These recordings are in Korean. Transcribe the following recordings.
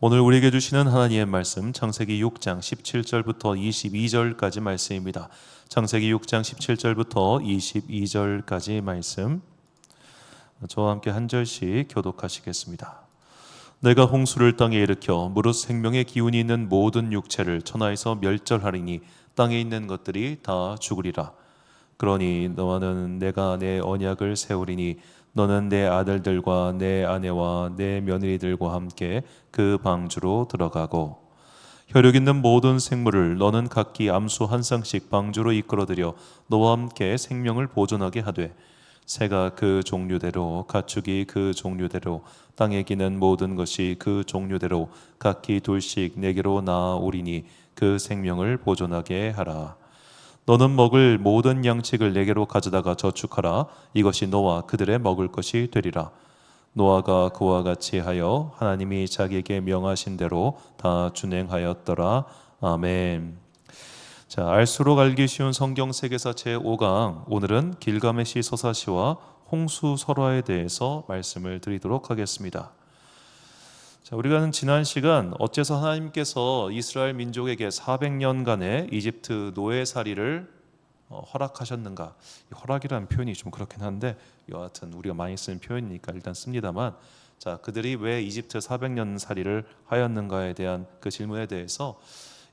오늘 우리에게 주시는 하나님의 말씀 창세기 6장 17절부터 22절까지 말씀입니다. 창세기 6장 17절부터 22절까지 말씀 저와 함께 한 절씩 교독하시겠습니다. 내가 홍수를 땅에 일으켜 무릇 생명의 기운이 있는 모든 육체를 천하에서 멸절하리니 땅에 있는 것들이 다 죽으리라. 그러니 너와는 내가 내 언약을 세우리니 너는 내 아들들과 내 아내와 내 며느리들과 함께 그 방주로 들어가고 혈육 있는 모든 생물을 너는 각기 암수 한 쌍씩 방주로 이끌어들여 너와 함께 생명을 보존하게 하되 새가 그 종류대로 가축이 그 종류대로 땅에 기는 모든 것이 그 종류대로 각기 둘씩 내게로 나아오리니 그 생명을 보존하게 하라. 너는 먹을 모든 양식을 내게로 가져다가 저축하라. 이것이 너와 그들의 먹을 것이 되리라. 노아가 그와 같이 하여 하나님이 자기에게 명하신 대로 다 준행하였더라. 아멘. 자, 알수록 알기 쉬운 성경 세계사 제5강, 오늘은 길가메시 서사시와 홍수 설화에 대해서 말씀을 드리도록 하겠습니다. 자, 우리가 지난 시간 어째서 하나님께서 이스라엘 민족에게 400년간의 이집트 노예살이를 허락하셨는가? 이 허락이라는 표현이 좀 그렇긴 한데 여하튼 우리가 많이 쓰는 표현이니까 일단 씁니다만, 자, 그들이 왜 이집트 400년 살이를 하였는가에 대한 그 질문에 대해서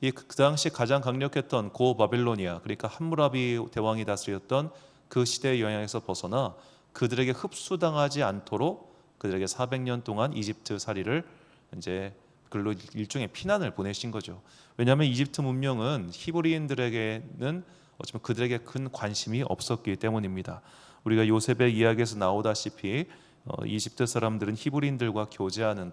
그 당시 가장 강력했던 고 바빌로니아, 그러니까 함무라비 대왕이 다스렸던 그 시대의 영향에서 벗어나 그들에게 흡수당하지 않도록 그들에게 400년 동안 이집트 살이를 이제 글로 일종의 피난을 보내신 거죠. 왜냐하면 이집트 문명은 히브리인들에게는 어쩌면 그들에게 큰 관심이 없었기 때문입니다. 우리가 요셉의 이야기에서 나오다시피 이집트 사람들은 히브리인들과 교제하는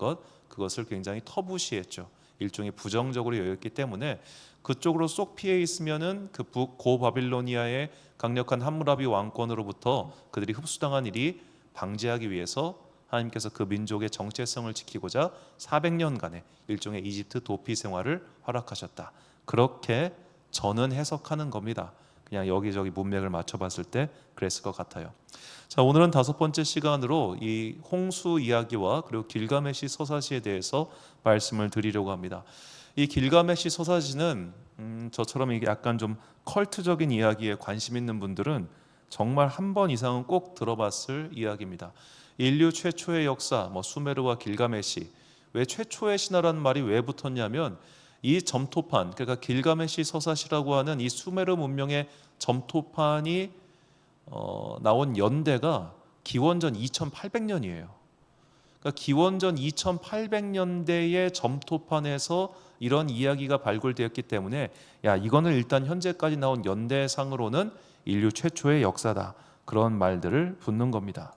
그것을 굉장히 터부시했죠. 일종의 부정적으로 여겼기 때문에 그쪽으로 쏙 피해 있으면은 그 고 바빌로니아의 강력한 함무라비 왕권으로부터 그들이 흡수당한 일이 방지하기 위해서 하나님께서 그 민족의 정체성을 지키고자 400년간의 일종의 이집트 도피 생활을 허락하셨다. 그렇게 저는 해석하는 겁니다. 그냥 여기저기 문맥을 맞춰봤을 때 그랬을 것 같아요. 자, 오늘은 5번째 시간으로 이 홍수 이야기와 그리고 길가메시 서사시에 대해서 말씀을 드리려고 합니다. 이 길가메시 서사시는 저처럼 이게 약간 좀 컬트적인 이야기에 관심 있는 분들은 정말 한 번 이상은 꼭 들어봤을 이야기입니다. 인류 최초의 역사, 수메르와 길가메시. 왜 최초의 신화라는 말이 왜 붙었냐면 이 점토판, 그러니까 길가메시 서사시라고 하는 이 수메르 문명의 점토판이 나온 연대가 기원전 2800년이에요. 그러니까 기원전 2800년대의 점토판에서 이런 이야기가 발굴되었기 때문에 이거는 일단 현재까지 나온 연대상으로는 인류 최초의 역사다. 그런 말들을 붙는 겁니다.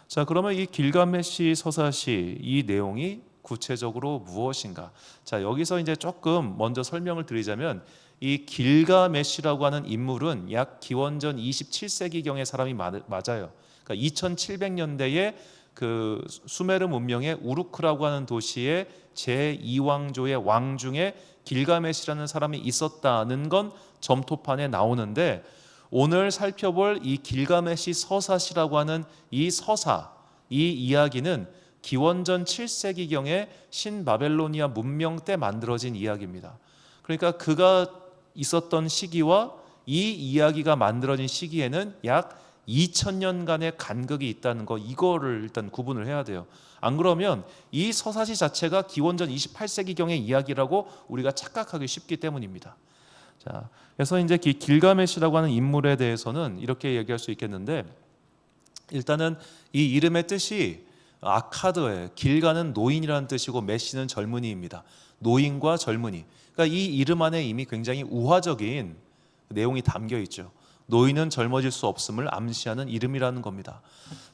자, 그러면 이 길가메시 서사시 이 내용이 구체적으로 무엇인가? 자, 여기서 이제 조금 먼저 설명을 드리자면 이 길가메시라고 하는 인물은 약 기원전 27세기경의 사람이 맞아요. 그러니까 2700년대에 그 수메르 문명의 우루크라고 하는 도시의 제2왕조의 왕 중에 길가메시라는 사람이 있었다는 건 점토판에 나오는데, 오늘 살펴볼 이 길가메시 서사시라고 하는 이 서사, 이 이야기는 기원전 7세기경의 신바벨로니아 문명 때 만들어진 이야기입니다. 그러니까 그가 있었던 시기와 이 이야기가 만들어진 시기에는 약 2000년간의 간극이 있다는 거, 이거를 일단 구분을 해야 돼요. 안 그러면 이 서사시 자체가 기원전 28세기경의 이야기라고 우리가 착각하기 쉽기 때문입니다. 자, 그래서 이제 길가메시라고 하는 인물에 대해서는 이렇게 얘기할 수 있겠는데, 일단은 이 이름의 뜻이 아카드예요. 길가는 노인이라는 뜻이고 메시는 젊은이입니다. 노인과 젊은이. 그러니까 이 이름 안에 이미 굉장히 우화적인 내용이 담겨 있죠. 노인은 젊어질 수 없음을 암시하는 이름이라는 겁니다.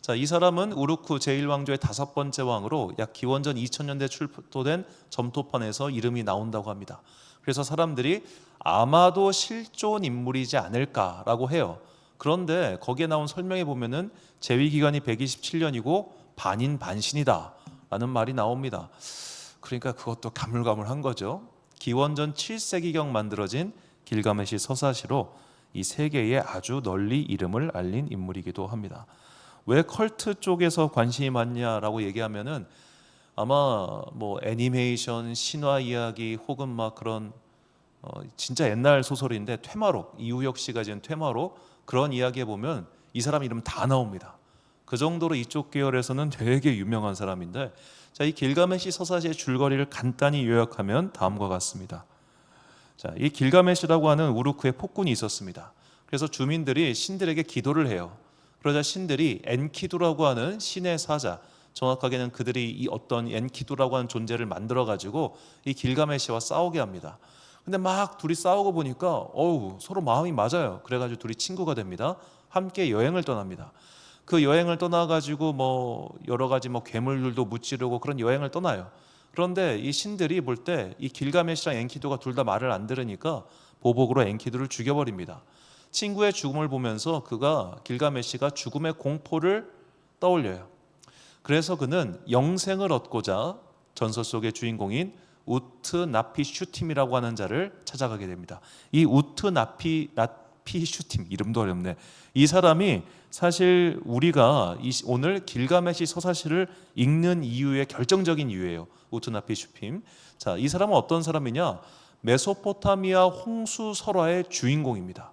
자, 이 사람은 우루크 제1왕조의 5번째 왕으로 약 기원전 2000년대 출토된 점토판에서 이름이 나온다고 합니다. 그래서 사람들이 아마도 실존 인물이지 않을까라고 해요. 그런데 거기에 나온 설명에 보면은 재위 기간이 127년이고 반인반신이다 라는 말이 나옵니다. 그러니까 그것도 가물가물한 거죠. 기원전 7세기경 만들어진 길가메시 서사시로 이 세계에 아주 널리 이름을 알린 인물이기도 합니다. 왜 컬트 쪽에서 관심이 많냐라고 얘기하면은 아마 뭐 애니메이션, 신화 이야기 혹은 막 그런 진짜 옛날 소설인데 퇴마록, 이우혁 씨가 지은 퇴마록 그런 이야기에 보면 이 사람 이름 다 나옵니다. 그 정도로 이쪽 계열에서는 되게 유명한 사람인데, 자, 이 길가메시 서사시의 줄거리를 간단히 요약하면 다음과 같습니다. 자, 이 길가메시라고 하는 우르크의 폭군이 있었습니다. 그래서 주민들이 신들에게 기도를 해요. 그러자 신들이 엔키두라고 하는 신의 사자, 정확하게는 그들이 이 어떤 엔키두라고 하는 존재를 만들어 가지고 이 길가메시와 싸우게 합니다. 근데 막 둘이 싸우고 보니까 서로 마음이 맞아요. 그래가지고 둘이 친구가 됩니다. 함께 여행을 떠납니다. 그 여행을 떠나가지고 뭐 여러 가지 뭐 괴물들도 무찌르고 그런 여행을 떠나요. 그런데 이 신들이 볼 때 이 길가메시랑 엔키두가 둘 다 말을 안 들으니까 보복으로 엔키두를 죽여버립니다. 친구의 죽음을 보면서 그가 길가메시가 죽음의 공포를 떠올려요. 그래서 그는 영생을 얻고자 전설 속의 주인공인 우트나피슈팀이라고 하는 자를 찾아가게 됩니다. 이 우트나피슈팀, 이름도 어렵네. 이 사람이 사실 우리가 오늘 길가메시 서사시를 읽는 이유의 결정적인 이유예요. 우트나피슈팀. 자, 이 사람은 어떤 사람이냐? 메소포타미아 홍수 설화의 주인공입니다.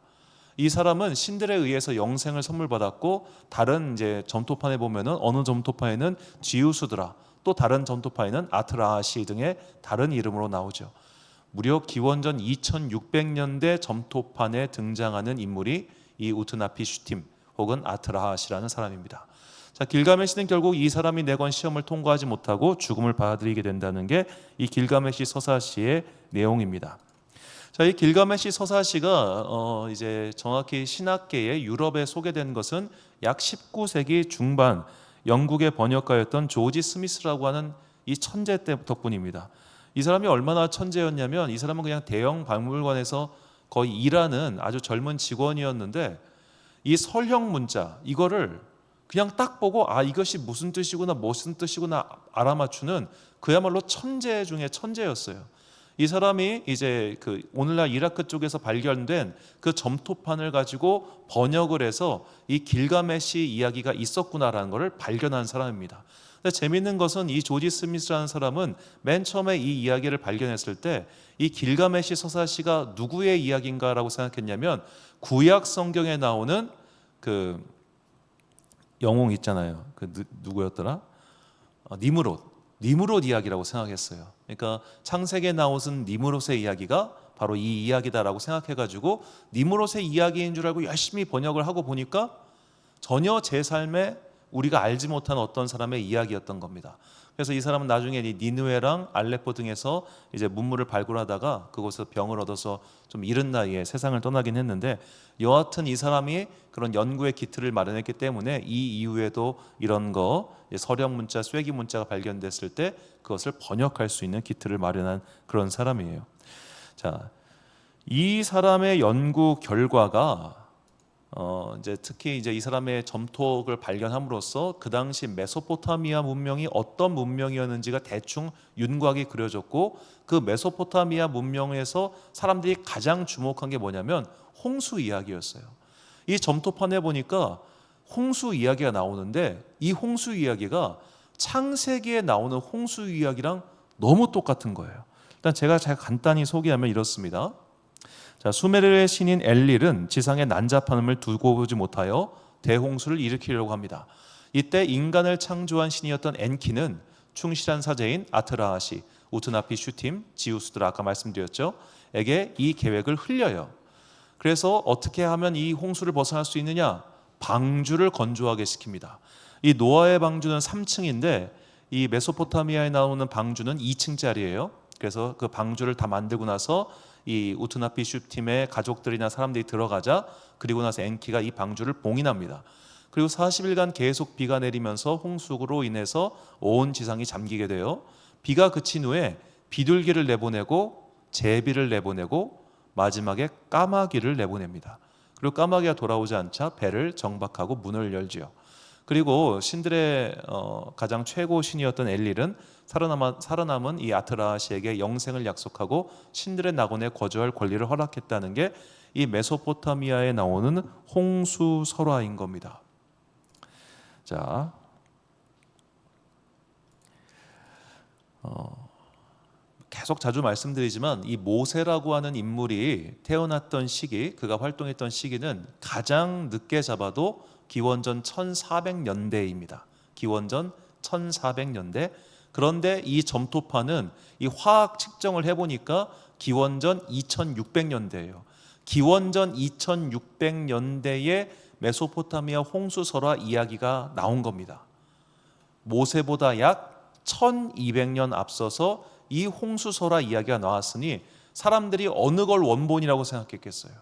이 사람은 신들에 의해서 영생을 선물 받았고, 다른 이제 점토판에 보면은 어느 점토판에는 지우스드라, 또 다른 점토판에는 아트라하시 등의 다른 이름으로 나오죠. 무려 기원전 2600년대 점토판에 등장하는 인물이 이 우트나피슈팀 혹은 아트라하시라는 사람입니다. 자, 길가메시는 결국 이 사람이 내건 시험을 통과하지 못하고 죽음을 받아들이게 된다는 게 이 길가메시 서사시의 내용입니다. 자, 이 길가메시 서사시가 이제 정확히 신학계의 유럽에 소개된 것은 약 19세기 중반 영국의 번역가였던 조지 스미스라고 하는 이 천재 때 덕분입니다. 이 사람이 얼마나 천재였냐면, 이 사람은 그냥 대형 박물관에서 거의 일하는 아주 젊은 직원이었는데, 이 설형 문자 이거를 그냥 딱 보고 이것이 무슨 뜻이구나 무슨 뜻이구나 알아맞추는 그야말로 천재 중에 천재였어요. 이 사람이 이제 그 오늘날 이라크 쪽에서 발견된 그 점토판을 가지고 번역을 해서 이 길가메시 이야기가 있었구나라는 것을 발견한 사람입니다. 근데 재밌는 것은 이 조지 스미스라는 사람은 맨 처음에 이 이야기를 발견했을 때 이 길가메시 서사시가 누구의 이야기인가라고 생각했냐면, 구약 성경에 나오는 그 영웅 있잖아요. 그 누구였더라? 니므롯 이야기라고 생각했어요. 그러니까 창세기에 나오는 니므롯의 이야기가 바로 이 이야기다라고 생각해가지고 니므롯의 이야기인 줄 알고 열심히 번역을 하고 보니까 전혀 제 삶에 우리가 알지 못한 어떤 사람의 이야기였던 겁니다. 그래서 이 사람은 나중에 니느웨랑 알레포 등에서 이제 문물을 발굴하다가 그곳에서 병을 얻어서 좀 이른 나이에 세상을 떠나긴 했는데, 여하튼 이 사람이 그런 연구의 기틀을 마련했기 때문에 이 이후에도 이런 거 서령 문자, 쐐기 문자가 발견됐을 때 그것을 번역할 수 있는 기틀을 마련한 그런 사람이에요. 자, 이 사람의 연구 결과가 이제 특히 이제 이 사람의 점토를 발견함으로써 그 당시 메소포타미아 문명이 어떤 문명이었는지가 대충 윤곽이 그려졌고, 그 메소포타미아 문명에서 사람들이 가장 주목한 게 뭐냐면 홍수 이야기였어요. 이 점토판에 보니까 홍수 이야기가 나오는데, 이 홍수 이야기가 창세기에 나오는 홍수 이야기랑 너무 똑같은 거예요. 일단 제가 간단히 소개하면 이렇습니다. 자, 수메르의 신인 엘릴은 지상에 난잡함을 두고 보지 못하여 대홍수를 일으키려고 합니다. 이때 인간을 창조한 신이었던 엔키는 충실한 사제인 아트라하시, 우트나피슈팀, 지우스드라 아까 말씀드렸죠, 에게 이 계획을 흘려요. 그래서 어떻게 하면 이 홍수를 벗어날 수 있느냐? 방주를 건조하게 시킵니다. 이 노아의 방주는 3층인데 이 메소포타미아에 나오는 방주는 2층짜리예요. 그래서 그 방주를 다 만들고 나서 이 우트나피슈팀의 가족들이나 사람들이 들어가자, 그리고 나서 엔키가 이 방주를 봉인합니다. 그리고 40일간 계속 비가 내리면서 홍수로 인해서 온 지상이 잠기게 돼요. 비가 그친 후에 비둘기를 내보내고 제비를 내보내고 마지막에 까마귀를 내보냅니다. 그리고 까마귀가 돌아오지 않자 배를 정박하고 문을 열지요. 그리고 신들의 가장 최고 신이었던 엘릴은 살아남은 이 아트라하시에게 영생을 약속하고 신들의 낙원에 거주할 권리를 허락했다는 게 이 메소포타미아에 나오는 홍수 설화인 겁니다. 자, 계속 자주 말씀드리지만 이 모세라고 하는 인물이 태어났던 시기, 그가 활동했던 시기는 가장 늦게 잡아도 기원전 1400년대입니다. 기원전 1400년대. 그런데 이 점토파는 이 화학 측정을 해보니까 기원전 2600년대예요. 기원전 2600년대에 메소포타미아 홍수설화 이야기가 나온 겁니다. 모세보다 약 1200년 앞서서 이 홍수설화 이야기가 나왔으니 사람들이 어느 걸 원본이라고 생각했겠어요?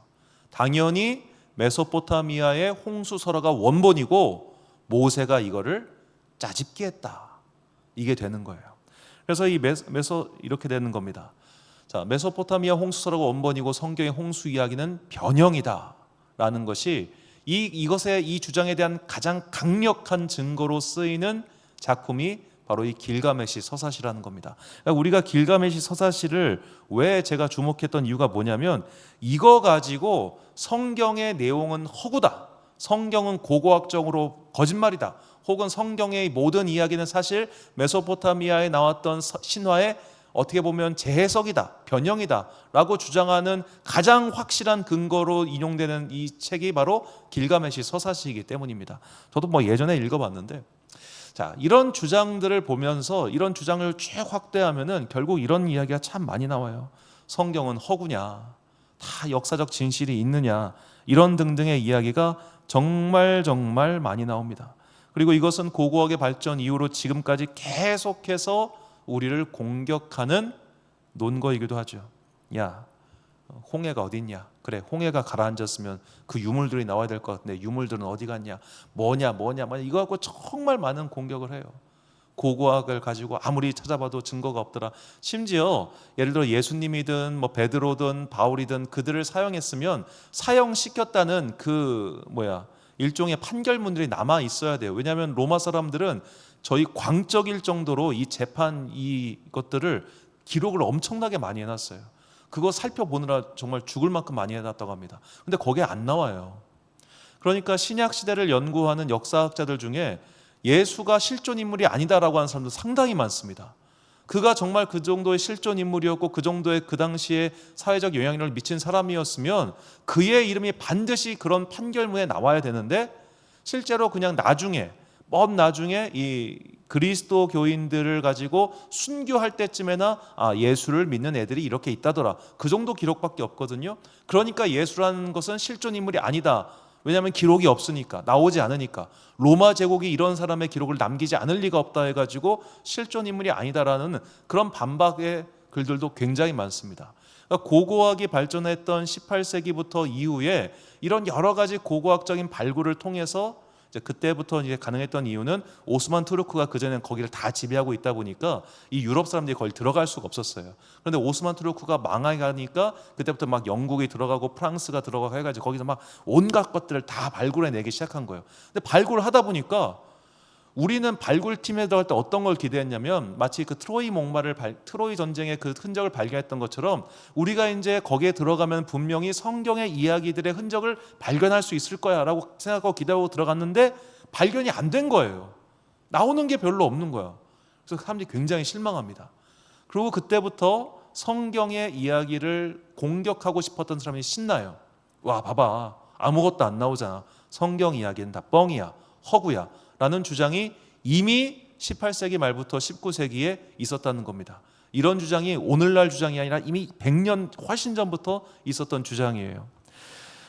당연히 메소포타미아의 홍수설화가 원본이고 모세가 이거를 짜집기 했다. 이게 되는 거예요. 그래서 이 메소 이렇게 되는 겁니다. 자, 메소포타미아 홍수설화가 원본이고 성경의 홍수 이야기는 변형이다라는 것이 이것의 이 주장에 대한 가장 강력한 증거로 쓰이는 작품이 바로 이 길가메시 서사시라는 겁니다. 그러니까 우리가 길가메시 서사시를 왜 제가 주목했던 이유가 뭐냐면 이거 가지고 성경의 내용은 허구다, 성경은 고고학적으로 거짓말이다, 혹은 성경의 모든 이야기는 사실 메소포타미아에 나왔던 신화의 어떻게 보면 재해석이다, 변형이다 라고 주장하는 가장 확실한 근거로 인용되는 이 책이 바로 길가메시 서사시이기 때문입니다. 저도 예전에 읽어봤는데, 자, 이런 주장들을 보면서 이런 주장을 쭉 확대하면은 결국 이런 이야기가 참 많이 나와요. 성경은 허구냐, 다 역사적 진실이 있느냐, 이런 등등의 이야기가 정말 많이 나옵니다. 그리고 이것은 고고학의 발전 이후로 지금까지 계속해서 우리를 공격하는 논거이기도 하죠. 야, 홍해가 어딨냐? 그래, 홍해가 가라앉았으면 그 유물들이 나와야 될 것 같은데 유물들은 어디 갔냐? 뭐냐 이거 갖고 정말 많은 공격을 해요. 고고학을 가지고 아무리 찾아봐도 증거가 없더라. 심지어 예를 들어 예수님이든 베드로든 바울이든 그들을 사형했으면 사형시켰다는 일종의 판결문들이 남아 있어야 돼요. 왜냐하면 로마 사람들은 저희 광적일 정도로 이 재판 이것들을 기록을 엄청나게 많이 해놨어요. 그거 살펴보느라 정말 죽을 만큼 많이 해놨다고 합니다. 근데 거기에 안 나와요. 그러니까 신약 시대를 연구하는 역사학자들 중에 예수가 실존 인물이 아니다라고 하는 사람도 상당히 많습니다. 그가 정말 그 정도의 실존 인물이었고 그 정도의 그 당시에 사회적 영향력을 미친 사람이었으면 그의 이름이 반드시 그런 판결문에 나와야 되는데 실제로 그냥 먼 나중에 이 그리스도 교인들을 가지고 순교할 때쯤에나 예수를 믿는 애들이 이렇게 있다더라, 그 정도 기록밖에 없거든요. 그러니까 예수라는 것은 실존 인물이 아니다. 왜냐하면 기록이 없으니까, 나오지 않으니까. 로마 제국이 이런 사람의 기록을 남기지 않을 리가 없다 해가지고 실존 인물이 아니다라는 그런 반박의 글들도 굉장히 많습니다. 그러니까 고고학이 발전했던 18세기부터 이후에 이런 여러 가지 고고학적인 발굴을 통해서 그때부터 가능했던 이유는 오스만 투르크가 그전에는 거기를 다 지배하고 있다 보니까 이 유럽 사람들이 거기 들어갈 수가 없었어요. 그런데 오스만 투르크가 망하니까 그때부터 영국이 들어가고 프랑스가 들어가고 해가지고 거기서 온갖 것들을 다 발굴해내기 시작한 거예요. 근데 발굴을 하다 보니까 우리는 발굴팀에 들어갈 때 어떤 걸 기대했냐면 마치 그 트로이 전쟁의 그 흔적을 발견했던 것처럼 우리가 이제 거기에 들어가면 분명히 성경의 이야기들의 흔적을 발견할 수 있을 거야 라고 생각하고 기대하고 들어갔는데 발견이 안 된 거예요. 나오는 게 별로 없는 거야. 그래서 사람들이 굉장히 실망합니다. 그리고 그때부터 성경의 이야기를 공격하고 싶었던 사람이 신나요. 와, 봐봐, 아무것도 안 나오잖아. 성경 이야기는 다 뻥이야, 허구야 라는 주장이 이미 18세기 말부터 19세기에 있었다는 겁니다. 이런 주장이 오늘날 주장이 아니라 이미 100년 훨씬 전부터 있었던 주장이에요.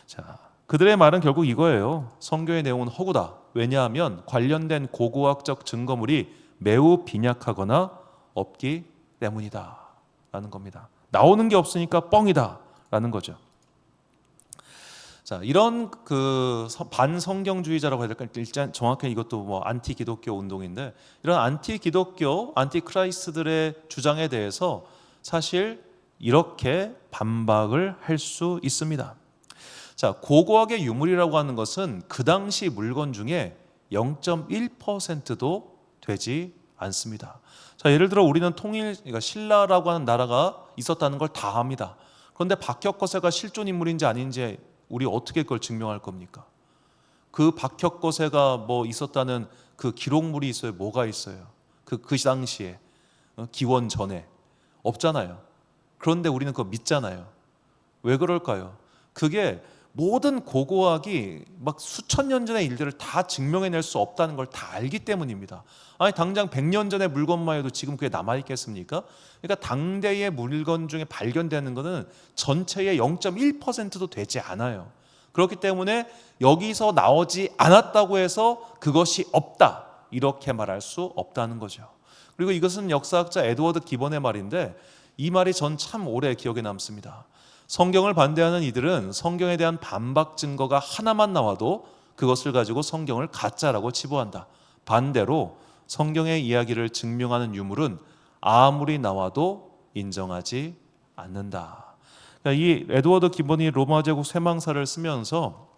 자, 그들의 말은 결국 이거예요. 성경의 내용은 허구다. 왜냐하면 관련된 고고학적 증거물이 매우 빈약하거나 없기 때문이다 라는 겁니다. 나오는 게 없으니까 뻥이다 라는 거죠. 자, 이런 반성경주의자라고 해야 될까? 일단 정확히 이것도 안티 기독교 운동인데, 이런 안티 기독교, 안티 크라이스트들의 주장에 대해서 사실 이렇게 반박을 할 수 있습니다. 자, 고고학의 유물이라고 하는 것은 그 당시 물건 중에 0.1%도 되지 않습니다. 자, 예를 들어 우리는 그러니까 신라라고 하는 나라가 있었다는 걸 다 압니다. 그런데 박혁거세가 실존 인물인지 아닌지 우리 어떻게 그걸 증명할 겁니까? 그 박혁거세가 있었다는 그 기록물이 있어요? 뭐가 있어요? 그 당시에 기원 전에 없잖아요. 그런데 우리는 그거 믿잖아요. 왜 그럴까요? 그게 모든 고고학이 막 수천 년 전의 일들을 다 증명해낼 수 없다는 걸 다 알기 때문입니다. 아니 당장 100년 전의 물건만 해도 지금 그게 남아있겠습니까? 그러니까 당대의 물건 중에 발견되는 것은 전체의 0.1%도 되지 않아요. 그렇기 때문에 여기서 나오지 않았다고 해서 그것이 없다 이렇게 말할 수 없다는 거죠. 그리고 이것은 역사학자 에드워드 기본의 말인데 이 말이 전 참 오래 기억에 남습니다. 성경을 반대하는 이들은 성경에 대한 반박 증거가 하나만 나와도 그것을 가지고 성경을 가짜라고 치부한다. 반대로 성경의 이야기를 증명하는 유물은 아무리 나와도 인정하지 않는다. 그러니까 이 에드워드 기본이 로마 제국 쇠망사를 쓰면서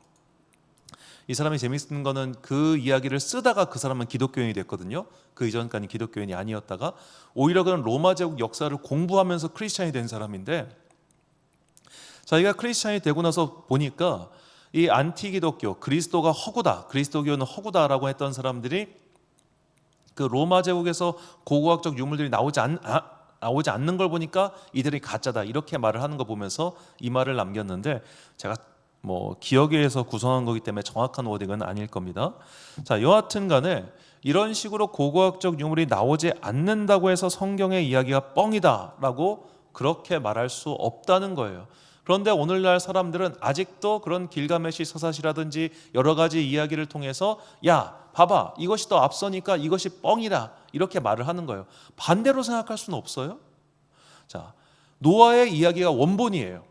이 사람이 재밌는 거는 그 이야기를 쓰다가 그 사람은 기독교인이 됐거든요. 그 이전까지 기독교인이 아니었다가 오히려 그런 로마 제국 역사를 공부하면서 크리스찬이 된 사람인데 자기가 크리스찬이 되고 나서 보니까 이 안티 기독교, 그리스도가 허구다, 그리스도교는 허구다라고 했던 사람들이 그 로마 제국에서 고고학적 유물들이 나오지 않는 걸 보니까 이들이 가짜다 이렇게 말을 하는 거 보면서 이 말을 남겼는데 제가 기억에 의해서 구성한 거기 때문에 정확한 워딩은 아닐 겁니다. 자, 여하튼 간에 이런 식으로 고고학적 유물이 나오지 않는다고 해서 성경의 이야기가 뻥이다라고 그렇게 말할 수 없다는 거예요. 그런데 오늘날 사람들은 아직도 그런 길가메시 서사시라든지 여러 가지 이야기를 통해서 야 봐봐 이것이 더 앞서니까 이것이 뻥이다 이렇게 말을 하는 거예요. 반대로 생각할 수는 없어요. 자, 노아의 이야기가 원본이에요.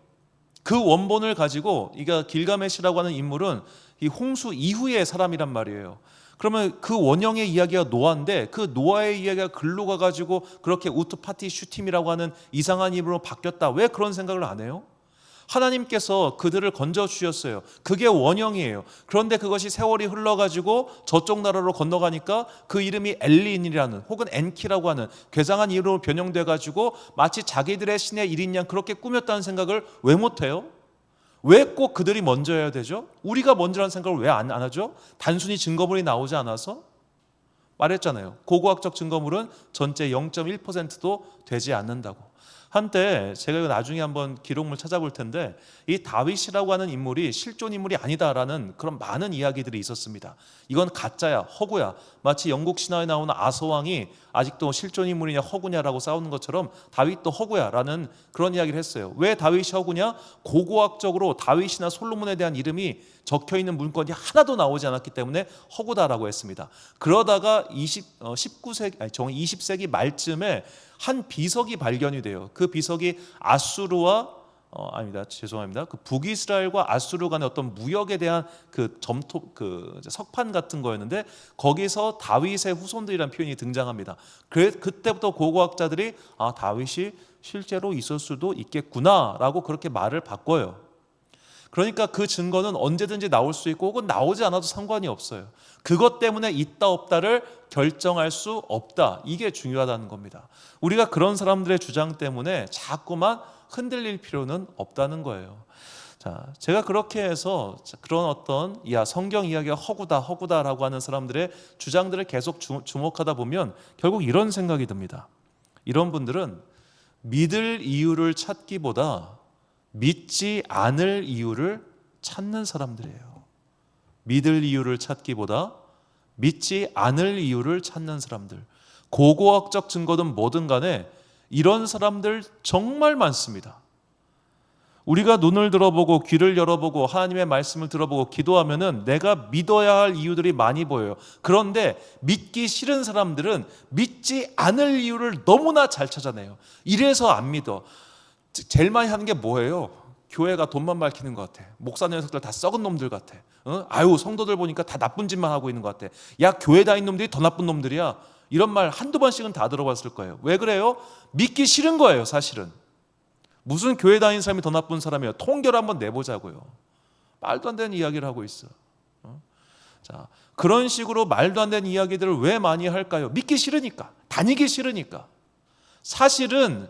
그 원본을 가지고 이게 길가메시라고 하는 인물은 이 홍수 이후의 사람이란 말이에요. 그러면 그 원형의 이야기가 노아인데 그 노아의 이야기가 글로 가가지고 그렇게 우트파티 슈팀이라고 하는 이상한 이름으로 바뀌었다. 왜 그런 생각을 안 해요? 하나님께서 그들을 건져주셨어요. 그게 원형이에요. 그런데 그것이 세월이 흘러가지고 저쪽 나라로 건너가니까 그 이름이 엘린이라는 혹은 엔키라고 하는 괴상한 이름으로 변형돼가지고 마치 자기들의 신의 일인 양 그렇게 꾸몄다는 생각을 왜 못해요? 왜 꼭 그들이 먼저여야 되죠? 우리가 먼저라는 생각을 왜 안 하죠? 단순히 증거물이 나오지 않아서? 말했잖아요. 고고학적 증거물은 전체 0.1%도 되지 않는다고. 한때 제가 나중에 한번 기록물 찾아볼 텐데 이 다윗이라고 하는 인물이 실존 인물이 아니다라는 그런 많은 이야기들이 있었습니다. 이건 가짜야, 허구야. 마치 영국 신화에 나오는 아서왕이 아직도 실존 인물이냐 허구냐라고 싸우는 것처럼 다윗도 허구야라는 그런 이야기를 했어요. 왜 다윗이 허구냐? 고고학적으로 다윗이나 솔로몬에 대한 이름이 적혀있는 문건이 하나도 나오지 않았기 때문에 허구다라고 했습니다. 그러다가 20세기 말쯤에 한 비석이 발견이 돼요. 그 비석이 아수르와 그 북이스라엘과 아수르 간의 어떤 무역에 대한 그 석판 같은 거였는데 거기서 다윗의 후손들이라는 표현이 등장합니다. 그때부터 고고학자들이 다윗이 실제로 있을 수도 있겠구나라고 그렇게 말을 바꿔요. 그러니까 그 증거는 언제든지 나올 수 있고 혹은 나오지 않아도 상관이 없어요. 그것 때문에 있다 없다를 결정할 수 없다. 이게 중요하다는 겁니다. 우리가 그런 사람들의 주장 때문에 자꾸만 흔들릴 필요는 없다는 거예요. 자, 제가 그렇게 해서 그런 어떤 성경 이야기가 허구다라고 하는 사람들의 주장들을 계속 주목하다 보면 결국 이런 생각이 듭니다. 이런 분들은 믿을 이유를 찾기보다 믿지 않을 이유를 찾는 사람들이에요. 믿을 이유를 찾기보다 믿지 않을 이유를 찾는 사람들. 고고학적 증거든 뭐든 간에 이런 사람들 정말 많습니다. 우리가 눈을 들어보고 귀를 열어보고 하나님의 말씀을 들어보고 기도하면은 내가 믿어야 할 이유들이 많이 보여요. 그런데 믿기 싫은 사람들은 믿지 않을 이유를 너무나 잘 찾아내요. 이래서 안 믿어. 제일 많이 하는 게 뭐예요? 교회가 돈만 밝히는 것 같아. 목사 녀석들 다 썩은 놈들 같아. 아유 성도들 보니까 다 나쁜 짓만 하고 있는 것 같아. 야 교회 다니는 놈들이 더 나쁜 놈들이야. 이런 말 한두 번씩은 다 들어봤을 거예요. 왜 그래요? 믿기 싫은 거예요 사실은. 무슨 교회 다니는 사람이 더 나쁜 사람이에요. 통계를 한번 내보자고요. 말도 안 되는 이야기를 하고 있어. 자, 그런 식으로 말도 안 되는 이야기들을 왜 많이 할까요? 믿기 싫으니까. 다니기 싫으니까. 사실은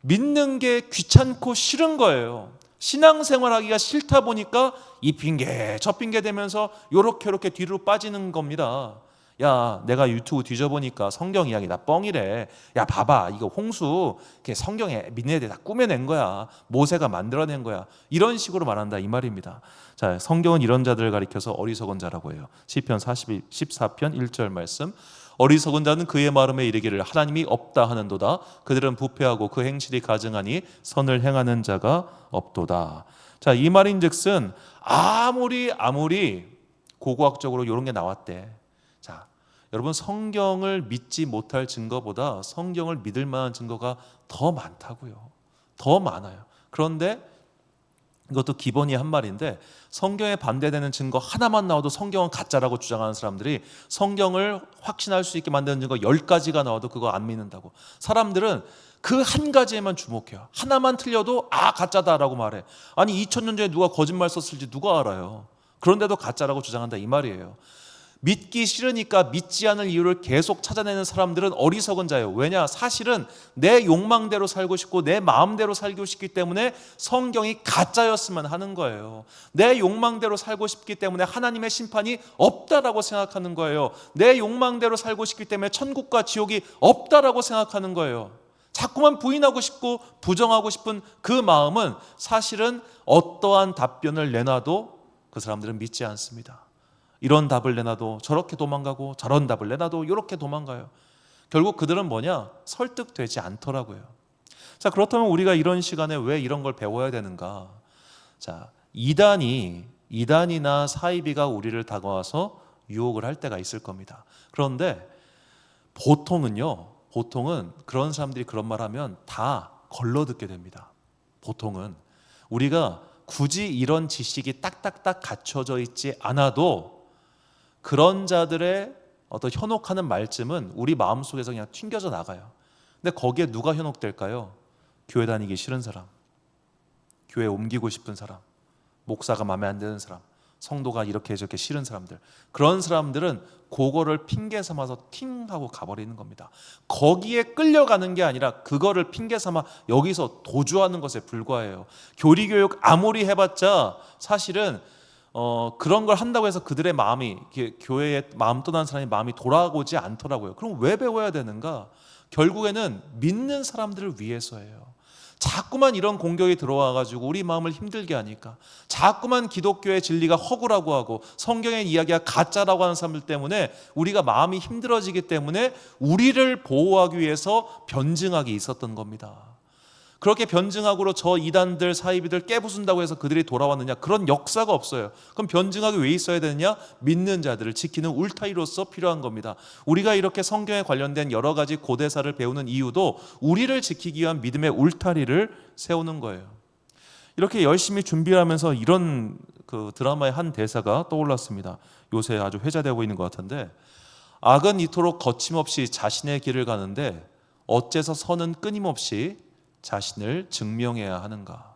믿는 게 귀찮고 싫은 거예요. 신앙생활하기가 싫다 보니까 이 핑계 저 핑계 대면서 요렇게 뒤로 빠지는 겁니다. 야, 내가 유튜브 뒤져보니까 성경 이야기 다 뻥이래. 야, 봐봐, 이거 홍수 성경에 믿는 애들 다 꾸며낸 거야. 모세가 만들어낸 거야. 이런 식으로 말한다 이 말입니다. 자, 성경은 이런 자들을 가리켜서 어리석은 자라고 해요. 시편 14편 1절 말씀. 어리석은 자는 그의 마음에 이르기를 하나님이 없다 하는도다. 그들은 부패하고 그 행실이 가증하니 선을 행하는 자가 없도다. 자, 이 말인즉슨 아무리 고고학적으로 이런 게 나왔대. 자, 여러분, 성경을 믿지 못할 증거보다 성경을 믿을 만한 증거가 더 많다고요. 더 많아요. 그런데 이것도 기본이 한 말인데, 성경에 반대되는 증거 하나만 나와도 성경은 가짜라고 주장하는 사람들이 성경을 확신할 수 있게 만드는 증거 10가지가 나와도 그거 안 믿는다고. 사람들은 그 한 가지에만 주목해요. 하나만 틀려도 가짜다라고 말해. 아니 2000년 전에 누가 거짓말 썼을지 누가 알아요. 그런데도 가짜라고 주장한다 이 말이에요. 믿기 싫으니까 믿지 않을 이유를 계속 찾아내는 사람들은 어리석은 자예요. 왜냐? 사실은 내 욕망대로 살고 싶고 내 마음대로 살고 싶기 때문에 성경이 가짜였으면 하는 거예요. 내 욕망대로 살고 싶기 때문에 하나님의 심판이 없다라고 생각하는 거예요. 내 욕망대로 살고 싶기 때문에 천국과 지옥이 없다라고 생각하는 거예요. 자꾸만 부인하고 싶고 부정하고 싶은 그 마음은 사실은 어떠한 답변을 내놔도 그 사람들은 믿지 않습니다. 이런 답을 내놔도 저렇게 도망가고 저런 답을 내놔도 이렇게 도망가요. 결국 그들은 뭐냐? 설득되지 않더라고요. 자, 그렇다면 우리가 이런 시간에 왜 이런 걸 배워야 되는가? 자, 이단이나 사이비가 우리를 다가와서 유혹을 할 때가 있을 겁니다. 그런데 보통은 그런 사람들이 그런 말 하면 다 걸러듣게 됩니다. 보통은 우리가 굳이 이런 지식이 딱딱딱 갖춰져 있지 않아도 그런 자들의 어떤 현혹하는 말씀은 우리 마음속에서 그냥 튕겨져 나가요. 근데 거기에 누가 현혹될까요? 교회 다니기 싫은 사람, 교회 옮기고 싶은 사람, 목사가 마음에 안 드는 사람, 성도가 이렇게 저렇게 싫은 사람들, 그런 사람들은 그거를 핑계 삼아서 팅 하고 가버리는 겁니다. 거기에 끌려가는 게 아니라 그거를 핑계 삼아 여기서 도주하는 것에 불과해요. 교리교육 아무리 해봤자 사실은 그런 걸 한다고 해서 그들의 마음이, 교회에 마음 떠난 사람의 마음이 돌아오지 않더라고요. 그럼 왜 배워야 되는가? 결국에는 믿는 사람들을 위해서예요. 자꾸만 이런 공격이 들어와가지고 우리 마음을 힘들게 하니까, 자꾸만 기독교의 진리가 허구라고 하고 성경의 이야기가 가짜라고 하는 사람들 때문에 우리가 마음이 힘들어지기 때문에 우리를 보호하기 위해서 변증학이 있었던 겁니다. 그렇게 변증학으로 저 이단들 사이비들 깨부순다고 해서 그들이 돌아왔느냐? 그런 역사가 없어요. 그럼 변증학이 왜 있어야 되느냐? 믿는 자들을 지키는 울타리로서 필요한 겁니다. 우리가 이렇게 성경에 관련된 여러 가지 고대사를 배우는 이유도 우리를 지키기 위한 믿음의 울타리를 세우는 거예요. 이렇게 열심히 준비를 하면서 이런 그 드라마의 한 대사가 떠올랐습니다. 요새 아주 회자되고 있는 것 같은데, 악은 이토록 거침없이 자신의 길을 가는데 어째서 선은 끊임없이 자신을 증명해야 하는가?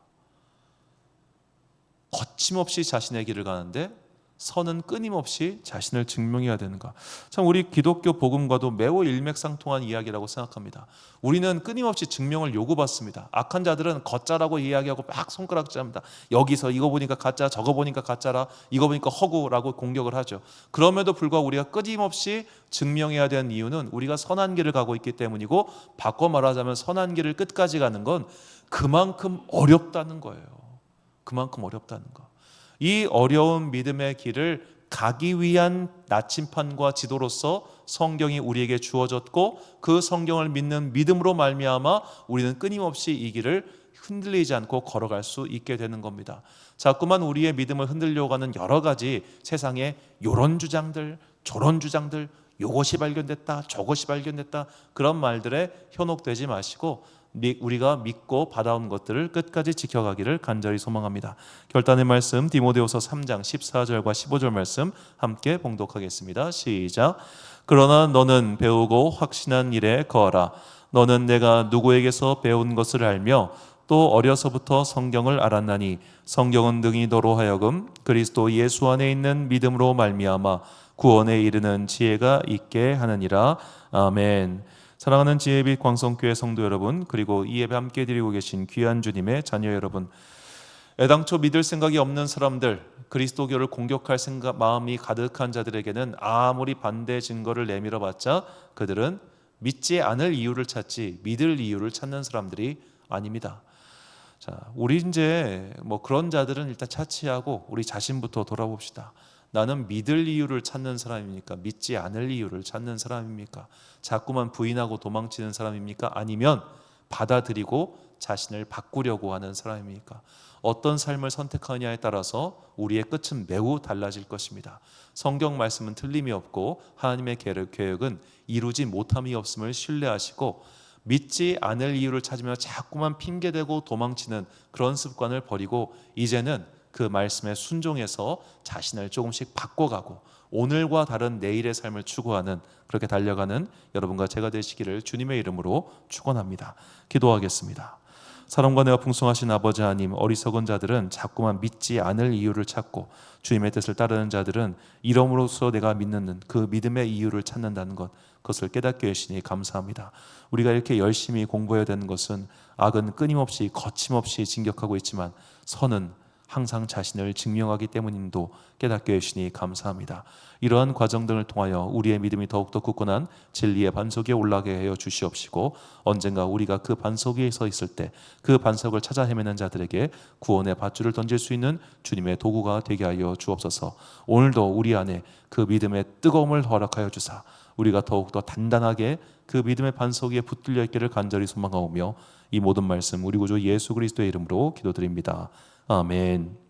거침없이 자신의 길을 가는데 선은 끊임없이 자신을 증명해야 되는가? 참 우리 기독교 복음과도 매우 일맥상통한 이야기라고 생각합니다. 우리는 끊임없이 증명을 요구받습니다. 악한 자들은 걷자라고 이야기하고 막 손가락질합니다. 여기서 이거 보니까 가짜, 저거 보니까 가짜라, 이거 보니까 허구라고 공격을 하죠. 그럼에도 불구하고 우리가 끊임없이 증명해야 되는 이유는 우리가 선한 길을 가고 있기 때문이고, 바꿔 말하자면 선한 길을 끝까지 가는 건 그만큼 어렵다는 거예요. 그만큼 어렵다는 거. 이 어려운 믿음의 길을 가기 위한 나침판과 지도로서 성경이 우리에게 주어졌고, 그 성경을 믿는 믿음으로 말미암아 우리는 끊임없이 이 길을 흔들리지 않고 걸어갈 수 있게 되는 겁니다. 자꾸만 우리의 믿음을 흔들려고 하는 여러 가지 세상에 요런 주장들, 저런 주장들, 요것이 발견됐다, 저것이 발견됐다, 그런 말들에 현혹되지 마시고 우리가 믿고 받아온 것들을 끝까지 지켜가기를 간절히 소망합니다. 결단의 말씀 디모데후서 3장 14절과 15절 말씀 함께 봉독하겠습니다. 시작. 그러나 너는 배우고 확신한 일에 거하라. 너는 내가 누구에게서 배운 것을 알며 또 어려서부터 성경을 알았나니 성경은 능히 너로 하여금 그리스도 예수 안에 있는 믿음으로 말미암아 구원에 이르는 지혜가 있게 하느니라. 아멘. 사랑하는 지혜빛 광성교회 성도 여러분, 그리고 이 예배 함께 드리고 계신 귀한 주님의 자녀 여러분, 애당초 믿을 생각이 없는 사람들, 그리스도교를 공격할 마음이 가득한 자들에게는 아무리 반대 증거를 내밀어봤자 그들은 믿지 않을 이유를 찾지 믿을 이유를 찾는 사람들이 아닙니다. 자, 우리 이제 그런 자들은 일단 차치하고 우리 자신부터 돌아봅시다. 나는 믿을 이유를 찾는 사람입니까? 믿지 않을 이유를 찾는 사람입니까? 자꾸만 부인하고 도망치는 사람입니까? 아니면 받아들이고 자신을 바꾸려고 하는 사람입니까? 어떤 삶을 선택하느냐에 따라서 우리의 끝은 매우 달라질 것입니다. 성경 말씀은 틀림이 없고 하나님의 계획은 이루지 못함이 없음을 신뢰하시고 믿지 않을 이유를 찾으며 자꾸만 핑계대고 도망치는 그런 습관을 버리고 이제는 그 말씀에 순종해서 자신을 조금씩 바꿔가고 오늘과 다른 내일의 삶을 추구하는 그렇게 달려가는 여러분과 제가 되시기를 주님의 이름으로 축원합니다. 기도하겠습니다. 사랑과 은혜가 풍성하신 아버지 하나님, 어리석은 자들은 자꾸만 믿지 않을 이유를 찾고 주님의 뜻을 따르는 자들은 이름으로써 내가 믿는 그 믿음의 이유를 찾는다는 것, 그것을 깨닫게 해주시니 감사합니다. 우리가 이렇게 열심히 공부해야 되는 것은 악은 끊임없이 거침없이 진격하고 있지만 선은 항상 자신을 증명하기 때문임도 깨닫게 해주시니 감사합니다. 이러한 과정 등을 통하여 우리의 믿음이 더욱더 굳건한 진리의 반석에 올라가게 하여 주시옵시고 언젠가 우리가 그 반석 위에 서 있을 때 그 반석을 찾아 헤매는 자들에게 구원의 밧줄을 던질 수 있는 주님의 도구가 되게 하여 주옵소서. 오늘도 우리 안에 그 믿음의 뜨거움을 허락하여 주사 우리가 더욱더 단단하게 그 믿음의 반석 위에 붙들려 있기를 간절히 소망하오며 이 모든 말씀 우리 구주 예수 그리스도의 이름으로 기도드립니다. 아멘.